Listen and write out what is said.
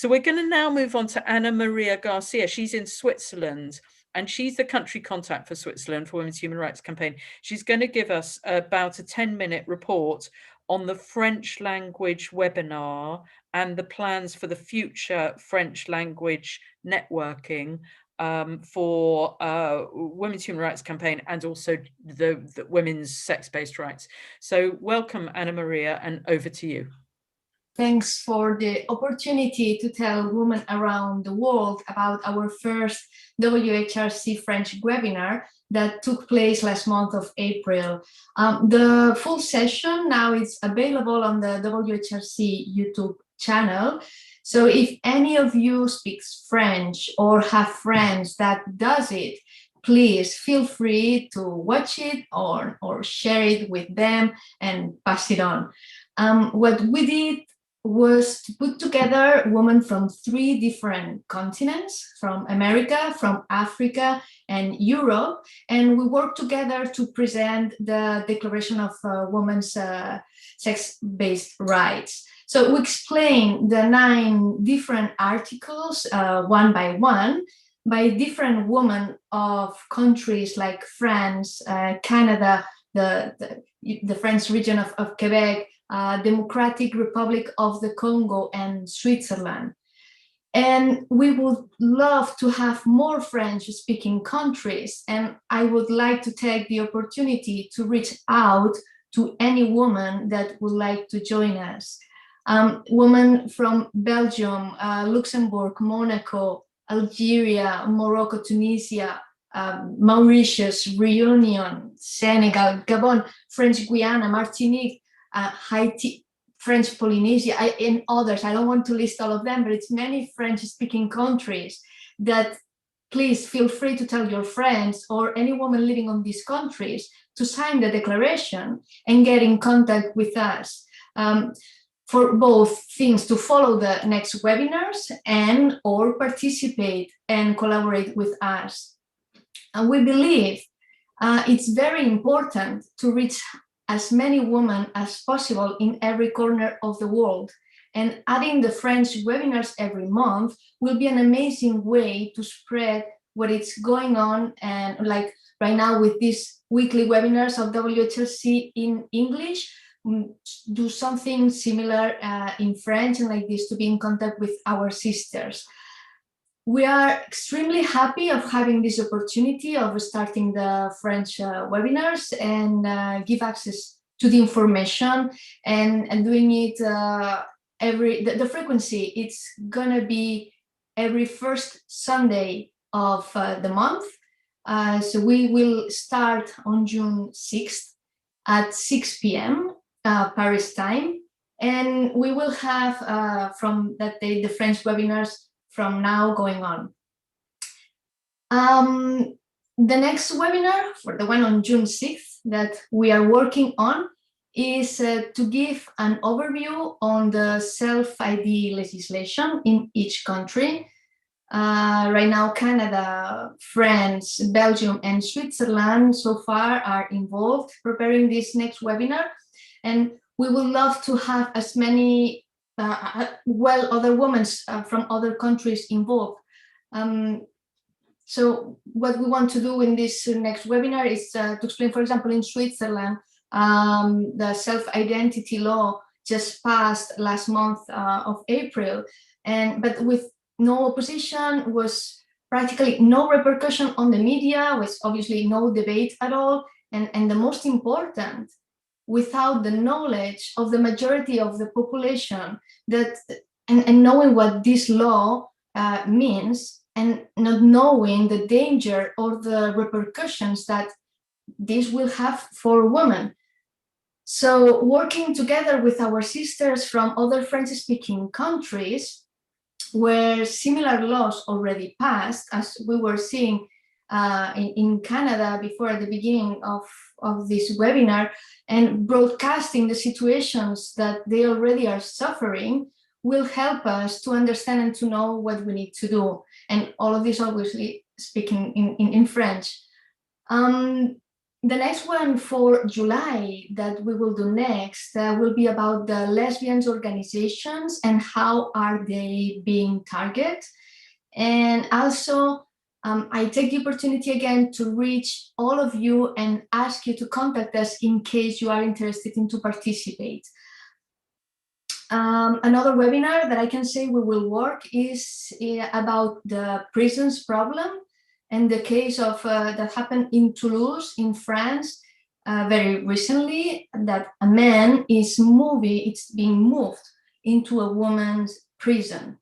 So we're going to now move on to Maria Garcia. She's in Switzerland, and she's the country contact for Switzerland for Women's Human Rights Campaign. She's going to give us about a 10-minute report on the French language webinar and the plans for the future French language networking for Women's Human Rights Campaign and also the women's sex-based rights. So welcome, Maria, and over to you. Thanks for the opportunity to tell women around the world about our first WHRC French webinar that took place last month of April. The full session now is available on the WHRC YouTube channel. So if any of you speaks French or have friends that does it, please feel free to watch it or share it with them and pass it on. What we did was to put together women from 3 different continents, from America, from Africa, and Europe, and we worked together to present the Declaration of Women's Sex-Based Rights. So we explained the 9 different articles, one by one, by different women of countries like France, Canada, the French region of Quebec, Democratic Republic of the Congo, and Switzerland. And we would love to have more French-speaking countries, and I would like to take the opportunity to reach out to any woman that would like to join us. Women from Belgium, Luxembourg, Monaco, Algeria, Morocco, Tunisia, Mauritius, Reunion, Senegal, Gabon, French Guiana, Martinique, Haiti, French Polynesia, and others. I don't want to list all of them, but it's many French-speaking countries that please feel free to tell your friends or any woman living on these countries to sign the declaration and get in contact with us for both things, to follow the next webinars and or participate and collaborate with us. And we believe it's very important to reach as many women as possible in every corner of the world. And adding the French webinars every month will be an amazing way to spread what is going on. And like right now with these weekly webinars of WHRC in English, do something similar in French, and like this, to be in contact with our sisters. We are extremely happy of having this opportunity of starting the French webinars and give access to the information and doing it the frequency. It's gonna be every first Sunday of the month. So we will start on June 6th at 6 p.m. Paris time, and we will have from that day the French webinars from now going on. The next webinar, for the one on June 6th that we are working on, is to give an overview on the self-ID legislation in each country. Right now, Canada, France, Belgium, and Switzerland so far are involved preparing this next webinar. And we would love to have as many other women from other countries involved. So what we want to do in this next webinar is to explain, for example, in Switzerland, the self-identity law just passed last month of April, but with no opposition, was practically no repercussion on the media, was obviously no debate at all, and the most important, without the knowledge of the majority of the population, that and knowing what this law means, and not knowing the danger or the repercussions that this will have for women. So working together with our sisters from other French-speaking countries where similar laws already passed, as we were seeing in Canada before at the beginning of this webinar, and broadcasting the situations that they already are suffering, will help us to understand and to know what we need to do. And all of this obviously speaking in French. The next one for July that we will do next will be about the lesbians organizations and how are they being targeted. And also, I take the opportunity again to reach all of you and ask you to contact us in case you are interested in to participate. Another webinar that I can say we will work is about the prisons problem and the case of that happened in Toulouse in France very recently, that a man is being moved into a woman's prison.